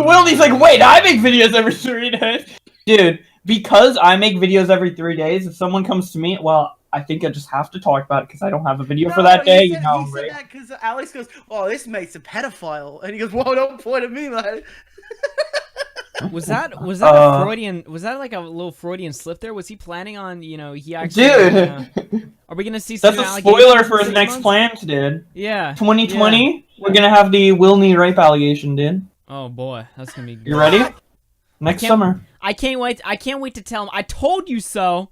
Willie's like, wait, I make videos every 3 days, dude. Because I make videos every 3 days. If someone comes to me, well, I think I just have to talk about it because I don't have a video for that day. He said that because Alex goes, "Oh, this mate's a pedophile," and he goes, "Whoa, don't point at me, man." Was that a Freudian? Was that like a little Freudian slip there? Was he planning on, he actually? Dude, are we gonna see? That's a spoiler for his next plans, dude. Yeah. 2020, we're gonna have the Wilney rape allegation, dude. Oh boy, that's gonna be good. You ready? Next summer. I can't wait. I can't wait to tell him. I told you so.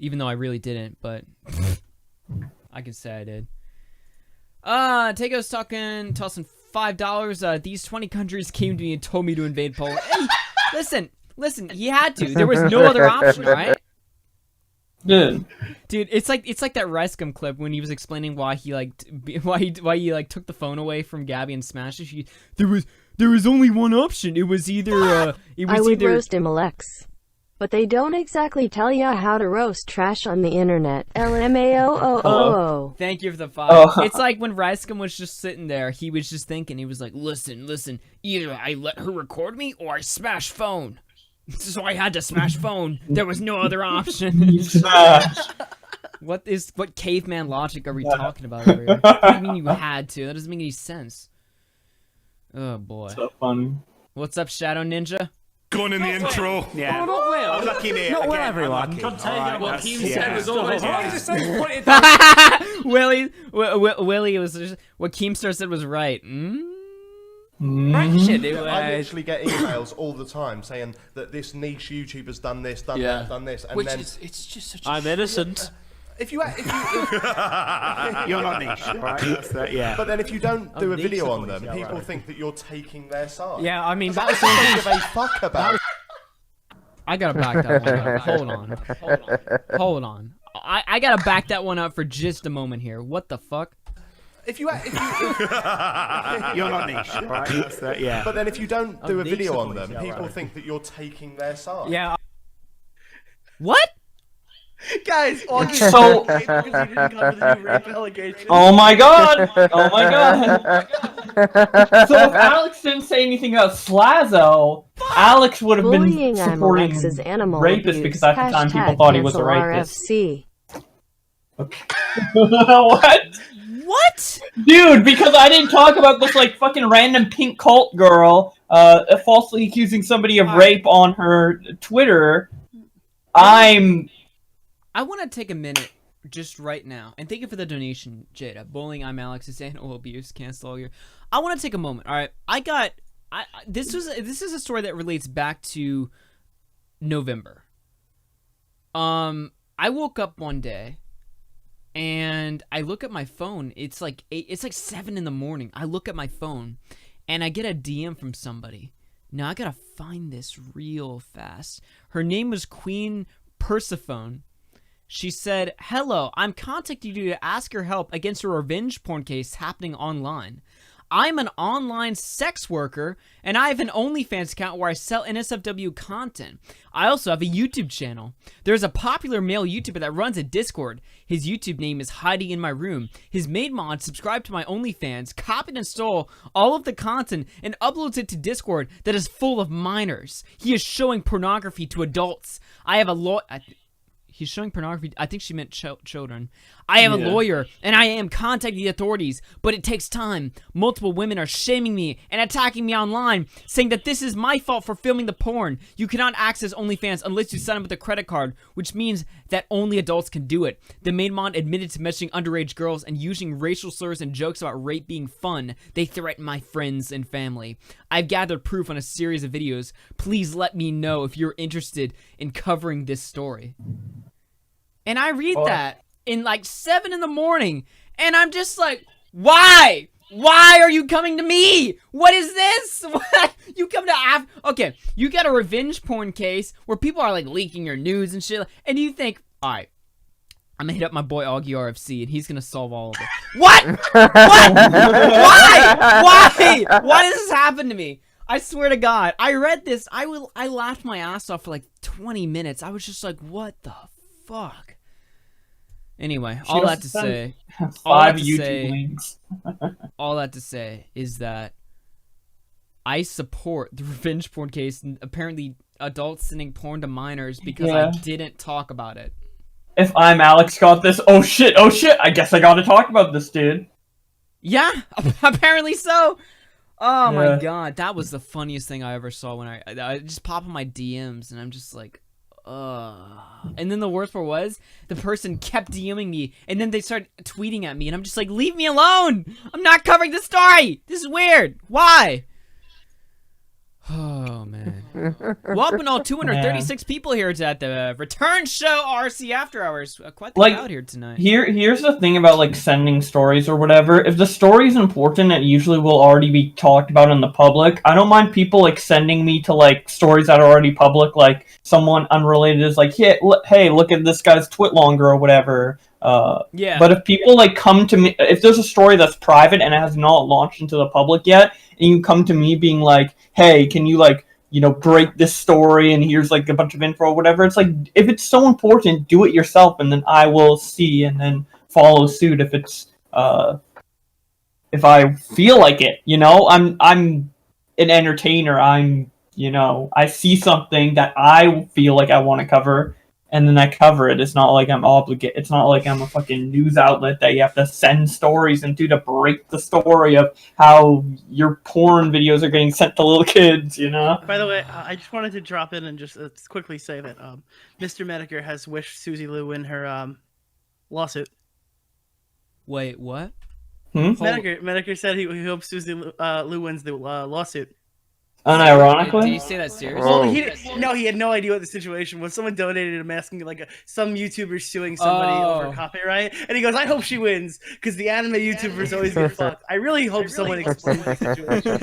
Even though I really didn't, but I can say I did. Tago's tossing $5. These 20 countries came to me and told me to invade Poland. Hey, listen, he had to. There was no other option, right? Dude, it's like that Rescum clip when he was explaining why he took the phone away from Gabby and smashed it. There was only one option. It was either I would roast ImAllexx. But they don't exactly tell ya how to roast trash on the internet. LMAO. Thank you for the 5. It's like when Rescum was just sitting there, he was just thinking, he was like, listen, either I let her record me or I smash phone. So I had to smash phone. There was no other option. What caveman logic are we talking about over here? What do you mean you had to? That doesn't make any sense. Oh boy. So funny. What's up, Shadow Ninja? Going in the intro. Yeah. Not Will. I'm lucky there. Not Will, everyone. What he said was always Willie was just, what Keemstar said was right. I literally get emails all the time saying that this niche YouTuber's done this, done that, done this, and it's just such a I'm innocent. If you you're not niche, right? But then if you don't do a video on them, people think that you're taking their side. Yeah, I mean, that's what they give a fuck about. I gotta back that one up. Hold on. I gotta back that one up for just a moment here. What the fuck? If you you're not niche, right? But then if you don't do a video on them, people think that you're taking their side. Yeah. What? Guys, So- Oh my god! Oh my god! So if Alex didn't say anything about Slazo, Alex would have been Bullying supporting ImAllexx is animal rapists abuse. because at the time people thought he was a rapist. RFC. What? What? Dude, because I didn't talk about this like fucking random pink cult girl falsely accusing somebody of rape on her Twitter. I want to take a minute just right now, and thank you for the donation, Jada. Bullying, ImAllexx is animal abuse. Cancel all your. I want to take a moment. All right, this is a story that relates back to November. I woke up one day, and I look at my phone. It's like 7 in the morning. I look at my phone, and I get a DM from somebody. Now I gotta find this real fast. Her name was Queen Persephone. She said, "Hello, I'm contacting you to ask your help against a revenge porn case happening online. I'm an online sex worker, and I have an OnlyFans account where I sell NSFW content. I also have a YouTube channel. There's a popular male YouTuber that runs a Discord. His YouTube name is Hiding in My Room. His main mod subscribed to my OnlyFans, copied and stole all of the content, and uploads it to Discord that is full of minors. He is showing pornography to adults. I have a He's showing pornography. I think she meant children. I have a lawyer, and I am contacting the authorities, but it takes time. Multiple women are shaming me and attacking me online, saying that this is my fault for filming the porn. You cannot access OnlyFans unless you sign up with a credit card, which means that only adults can do it. The main mod admitted to messaging underage girls and using racial slurs and jokes about rape being fun. They threaten my friends and family. I've gathered proof on a series of videos. Please let me know if you're interested in covering this story." And I read that in like 7 in the morning, and I'm just like, why? Why are you coming to me? What is this? What? You come to okay, you got a revenge porn case where people are like leaking your news and shit, and you think, all right, I'm gonna hit up my boy Augie RFC, and he's gonna solve all of it. What? What? Why? Why does this happen to me? I swear to God, I read this. I laughed my ass off for like 20 minutes. I was just like, what the fuck? Anyway, all that to say, all that to say is that I support the revenge porn case and apparently adults sending porn to minors because I didn't talk about it. If ImAllexx got this, oh shit, I guess I gotta talk about this, dude. Yeah, apparently so. Oh my god, that was the funniest thing I ever saw when I just pop in my DMs and I'm just like, and then the worst part was the person kept DMing me, and then they started tweeting at me, and I'm just like, leave me alone! I'm not covering the story. This is weird. Why? Oh man. Welcome all 236 people here at the return show RC After Hours. Quite the crowd here tonight. Here's the thing about like sending stories or whatever. If the story's important, it usually will already be talked about in the public. I don't mind people like sending me to like stories that are already public, like someone unrelated is like, hey, look at this guy's twit longer or whatever. But if people like come to me, if there's a story that's private and it has not launched into the public yet, and you come to me being like, hey, can you like, you know, break this story and here's like a bunch of info or whatever, it's like, if it's so important, do it yourself, and then I will see and then follow suit if it's if I feel like it, you know. I'm an entertainer. You know, I see something that I feel like I want to cover, and then I cover it. It's not like I'm obligated. It's not like I'm a fucking news outlet that you have to send stories into to break the story of how your porn videos are getting sent to little kids, you know? By the way, I just wanted to drop in and just quickly say that Mr. Medicare has wished Susie Lou win her lawsuit. Wait, what? Medicare said he hopes Susie Lou wins the lawsuit. Unironically? Did you say that seriously? Well, he had no idea what the situation was. Someone donated him asking like some YouTuber suing somebody over copyright, and he goes, "I hope she wins because the anime YouTubers always get fucked." I really hope someone explains the situation.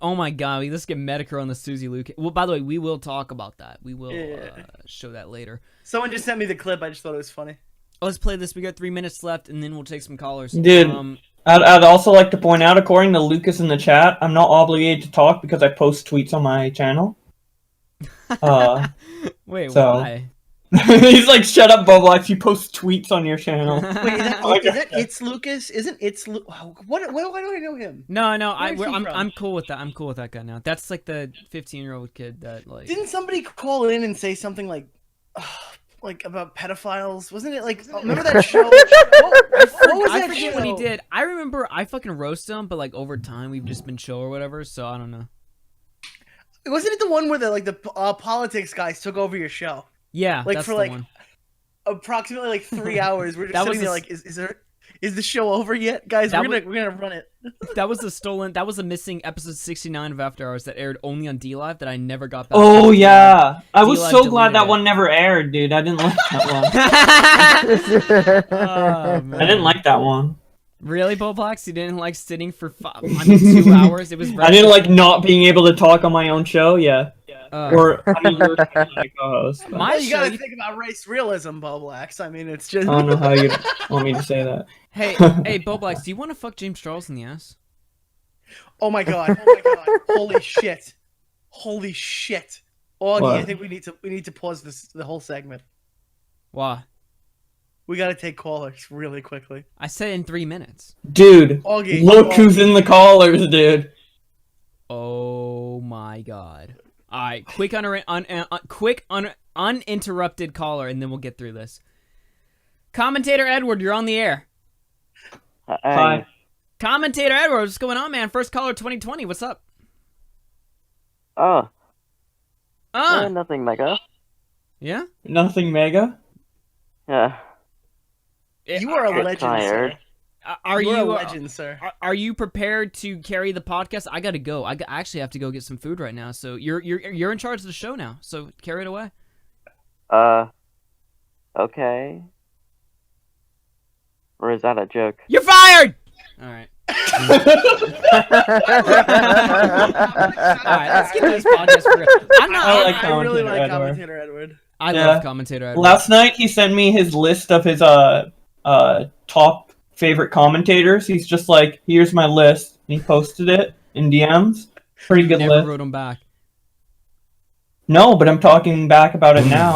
Oh my god, let's get Medicare on the Susie Lou. Well, by the way, we will talk about that. We will show that later. Someone just sent me the clip. I just thought it was funny. Let's play this. We got 3 minutes left, and then we'll take some callers. Dude. I'd also like to point out, according to Lucas in the chat, I'm not obligated to talk because I post tweets on my channel. Wait, why? He's like, shut up, Bublox. You post tweets on your channel. Wait, is that It's Lucas? Isn't It's What? Why do I know him? No, I'm cool with that. I'm cool with that guy now. That's like the 15-year-old kid that like. Didn't somebody call in and say something like about pedophiles? Wasn't it like? Remember that show? What was I that forget show? what he did. I remember I fucking roasted him, but like over time we've just been chill or whatever. So I don't know. Wasn't it the one where the politics guys took over your show? Yeah, like that's for the like one. approximately like 3 hours. We're just sitting there like, is the show over yet, guys? We're gonna run it. That was a missing episode 69 of After Hours that aired only on DLive that I never got back. Oh yeah, I was DLive so glad that it. one never aired, dude. I didn't like that one. I didn't like that one. Really, Boblox? You didn't like sitting for 2 hours? It was. I didn't like not being able to talk on my own show. Yeah. Or I mean, you're like co-host. You gotta think about race realism, Boblax. I mean, it's just. I don't know how you want me to say that. Hey, Boblax, do you want to fuck James Charles in the ass? Oh my god! Holy shit! Augie, What? I think we need to pause the whole segment. Why? We gotta take callers really quickly. I said in 3 minutes. Dude, Augie, look who's in the callers, dude. Oh my god. Alright, quick uninterrupted caller, and then we'll get through this. Commentator Edward, you're on the air. Hi. Commentator Edward, what's going on, man? First caller 2020, what's up? Nothing mega. Yeah? Nothing mega? Yeah. You are a legend, tired. sir. Are You're you a legend, sir? Are you prepared to carry the podcast? I gotta go. I actually have to go get some food right now. So you're in charge of the show now. So carry it away. Okay. Or is that a joke? You're fired. All right. All right, let's get this podcast for real. I really like Commentator Edward. I love Commentator Edward. Last night he sent me his list of his top favorite commentators. He's just like, here's my list. And he posted it in DMs. Pretty good Never list. wrote him back. No, but I'm talking back about it now.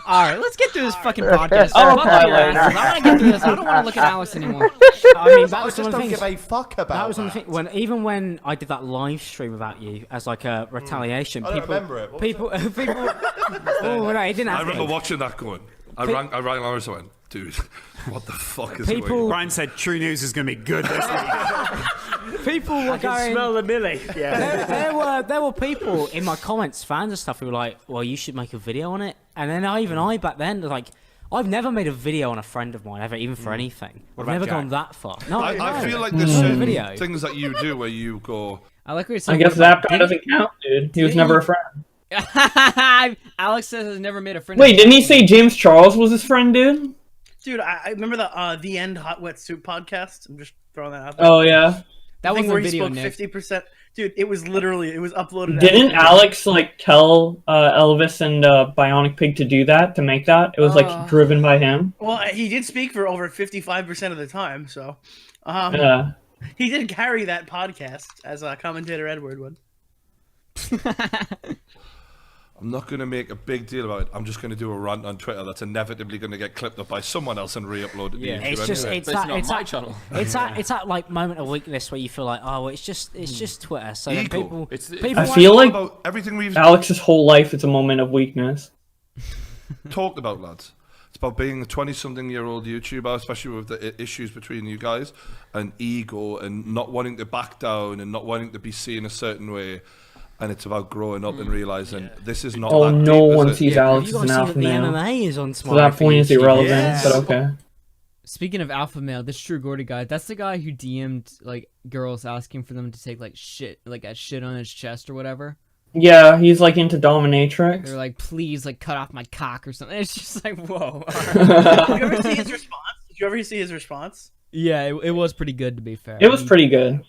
All right, let's get through this fucking podcast. I'll Fuck reply your later. asses. I want to get through this. I don't want to look at Alex anymore. I mean, that was I just one of the don't things. give a fuck about That was one of that. the things. Even when I did that live stream about you as like a retaliation, I don't remember it. What was people. Oh no, it didn't I happen. remember watching that going. I rang Lawrence and went, dude, what the fuck is going on? Brian said True News is going to be good this week. People were going. Smell the millie. Yeah. There were people in my comments, fans and stuff, who were like, "Well, you should make a video on it." And then I back then was like, I've never made a video on a friend of mine ever, even for anything. I've about never Jack? gone that far. No, I feel like no. there's certain Video. things that you do where you go. I like what you're I saying. guess that doesn't count, dude. He was never a friend. Alex says has never made a friend. Wait, didn't he say James Charles was his friend, dude? Dude, I remember the End Hot Wet Soup podcast. I'm just throwing that out there. Oh, yeah. That was where the he video, spoke Nick. 50%. Dude, it was uploaded. Didn't Alex, like, tell Elvis and Bionic Pig to do that, to make that? It was, like, driven by him? Well, he did speak for over 55% of the time, so. Yeah. He did carry that podcast as Commentator Edward would. I'm not going to make a big deal about it. I'm just going to do a rant on Twitter that's inevitably going to get clipped up by someone else and re-uploaded to YouTube. It's just anyway. it's that like moment of weakness where you feel like, oh, it's just Twitter. So then Ego. people I feel like about everything we've Alex's whole life is a moment of weakness. talked about, lads. It's about being a 20-something-year-old YouTuber, especially with the issues between you guys, and ego, and not wanting to back down, and not wanting to be seen a certain way. And it's about growing up and realizing this is not. Oh, that no deep, one is it? sees Alex as an the alpha male. MMA is on So that point is irrelevant, Yes. but okay. Speaking of alpha male, this True Gordy guy, that's the guy who DM'd like girls asking for them to take like shit on his chest or whatever. Yeah, he's like into dominatrix. They're like, please, like cut off my cock or something. It's just like, whoa. Did you ever see his response? Did you ever see his response? Yeah, it was pretty good to be fair. It was pretty good.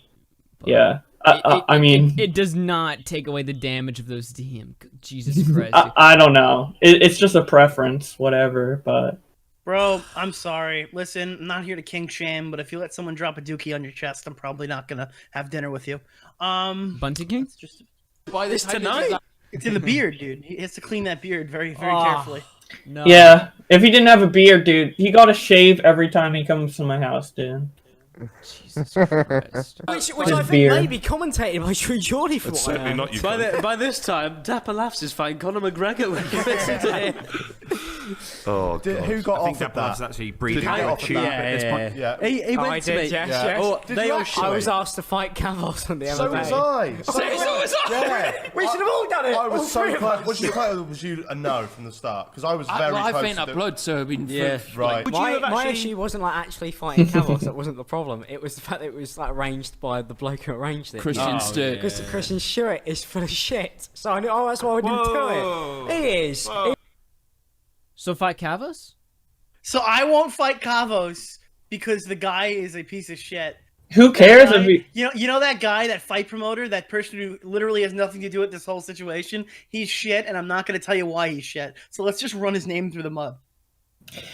Yeah. I mean, it does not take away the damage of those DM. Jesus Christ. I don't know. It's just a preference, whatever, but. Bro, I'm sorry. Listen, I'm not here to kink shame, but if you let someone drop a dookie on your chest, I'm probably not gonna have dinner with you. Bunty King? By this tonight. It's in the beard, dude. He has to clean that beard very, very carefully. No. Yeah, if he didn't have a beard, dude, he got to shave every time he comes to my house, dude. Jesus Christ. Which I think may be commentated by True Geordie for It's what I certainly heard. not you. By this time, Dapper Laughs is fighting Conor McGregor when you listen to him. Oh, God. Who got I think offered that blood's that? actually breathing Did out he a get offered tube that? at this point. Yeah. He went I to did, me. yes, Yeah. yes. Oh, Did they you all actually? I was asked to fight Cavos on the So MMA. was I. So was I. Yeah. We should have all done it. I was all so three of close. us. Was you a no from the start? Because I was very I close. faint to up blood, so I've been Right. My, Would you have my actually- issue wasn't like actually fighting Cavos. That wasn't the problem. It was the fact that it was like arranged by the bloke who arranged it. Christian Stewart. Because Christian Stewart is full of shit. So I knew, oh, that's why I didn't do it. He is. So fight Cavos? So I won't fight Cavos because the guy is a piece of shit. Who cares if he... You know that guy, that fight promoter, that person who literally has nothing to do with this whole situation? He's shit, and I'm not going to tell you why he's shit. So let's just run his name through the mud.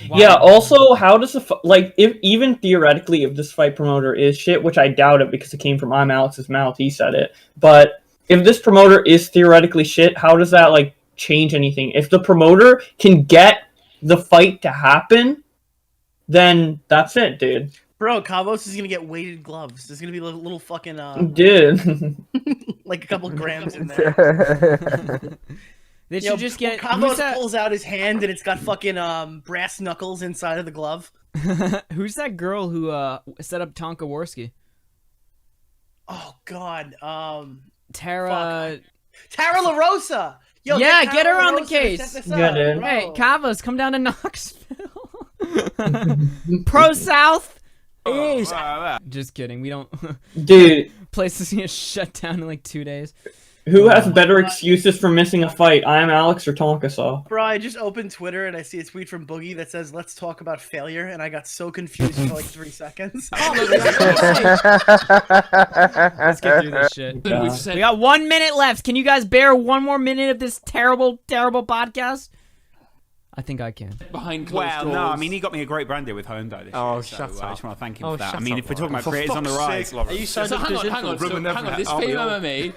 Wow. Yeah, also, how does if even theoretically, if this fight promoter is shit, which I doubt it because it came from ImAllexx's mouth, he said it, but if this promoter is theoretically shit, how does that, like, change anything? If the promoter can get the fight to happen, then that's it, dude. Bro, Cavos is going to get weighted gloves. There's going to be little fucking, Dude. like a couple grams in there. They should just get... Cavos pulls out his hand and it's got fucking brass knuckles inside of the glove. Who's that girl who set up Tonka Worski? Oh, God. Tara... Tara LaRosa! Yo, yeah, Tara get her on the LaRosa to case. set this up, Yeah, dude. bro. Hey, Cavos, come down to Knoxville. Pro South. He is. Just kidding. We don't... Dude. Place is going to shut down in like 2 days. Who has better excuses for missing a fight, ImAllexx or Tonka Saw? Bro, I just opened Twitter and I see a tweet from Boogie that says, "Let's talk about failure," and I got so confused for like 3 seconds. Let's get through this shit. We got 1 minute left. Can you guys bear 1 more minute of this terrible, terrible podcast? I think I can. Behind closed doors. No, I mean, he got me a great brand deal with Hyundai this year, so I just want to thank him for that. I mean, if we're talking about creators on the rise... Are you signed up to his influence? Hang on. This came MMA.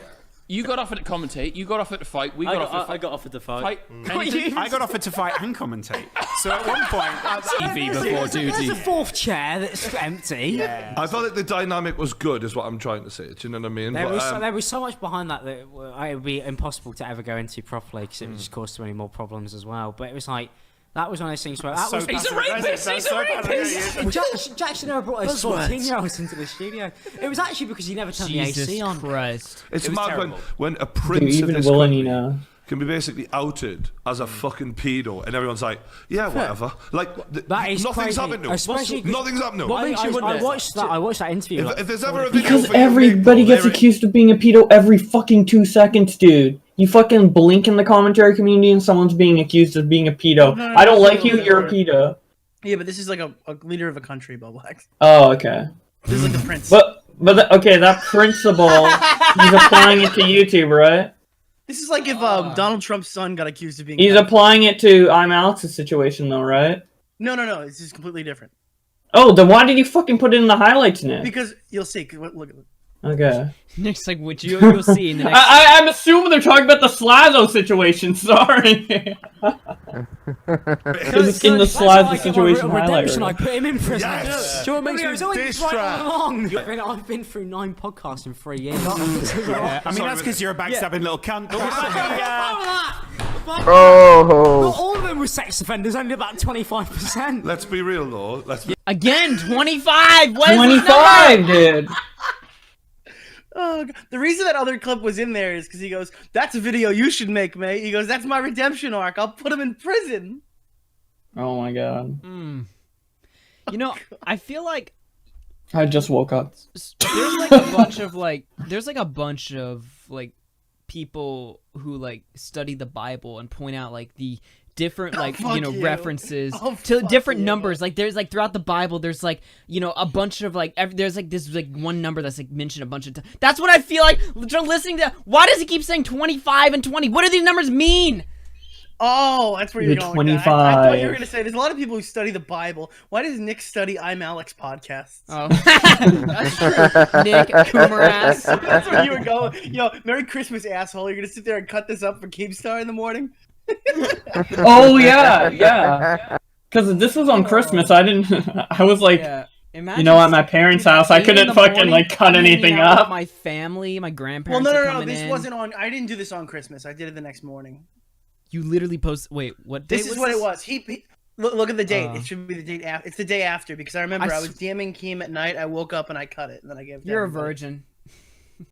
You got offered to commentate. You got offered to fight. We got offered to fight. I got offered to fight. I got offered to fight and commentate. So at one point... TV before duty. There's a fourth chair that's empty. Yeah. I thought that the dynamic was good, is what I'm trying to say. Do you know what I mean? There was so much behind that it would be impossible to ever go into properly because it would just cause too many more problems as well. But it was like... That was one of those things where that was. He's a rapist! He's a rapist! Jackson never brought his 14-year-olds into the studio. It was actually because he never turned the AC on. Christ. It's It was mad terrible. when a prince Dude, of even this Willen, country you know. can be basically outed as a fucking pedo, and everyone's like, yeah, whatever. Like, That is nothing's crazy. happened to him. Especially 'cause- Nothing's happened to him. I watched that interview. If there's ever a video Because for you everybody people, gets accused of being a pedo every fucking 2 seconds, dude. You fucking blink in the commentary community and someone's being accused of being a pedo. No, I don't like you, you're a pedo. Yeah, but this is like a leader of a country, Boblax. Oh, okay. This is like the prince. Okay, that principle, he's applying it to YouTube, right? This is like if Donald Trump's son got accused of being. He's applying it to ImAllexx's situation, though, right? No. This is completely different. Oh, then why did you fucking put it in the highlights, Nick? Because you'll see. Look. Okay. Nick's like, which you'll see in the next... I'm assuming they're talking about the Slazo situation, sorry. Because it's in the Slazo situation highlight. I put him in prison. Yes. Do you know what makes me Diss right track. along? I've been through 9 podcasts in 3 years. I mean, that's because you're a backstabbing little cunt. Oh. Not all of them were sex offenders, only about 25%. Let's be real, though. Again, 25! What is 25, dude! Oh, God. The reason that other clip was in there is because he goes, "That's a video you should make, mate." He goes, "That's my redemption arc. I'll put him in prison." Oh my god. You know, I feel like I just woke up. there's like a bunch of people who like study the Bible and point out like the different references to different numbers. Like there's like throughout the Bible there's like, you know, a bunch of like there's like this like one number that's like mentioned a bunch of times. That's what I feel like listening to. Why does he keep saying 25 and 20? What do these numbers mean? Oh, that's where you're The going. 25. I thought you were gonna say there's a lot of people who study the Bible. Why does Nick study ImAllexx podcasts? Oh, that's true. Nick, Coomer ass. That's where you were going. Yo, Merry Christmas, asshole. You're gonna sit there and cut this up for Keemstar in the morning. Oh yeah. Because this was on Christmas. I didn't. I was like, Imagine at my parents' house, I couldn't fucking like cut anything up. My family, my grandparents. Well, no. This wasn't on. I didn't do this on Christmas. I did it the next morning. You literally post. Wait, what? Date this is what it was. He look at the date. It should be the date after. It's the day after because I remember I was DMing Keem at night. I woke up and I cut it, and then I gave. You're a virgin.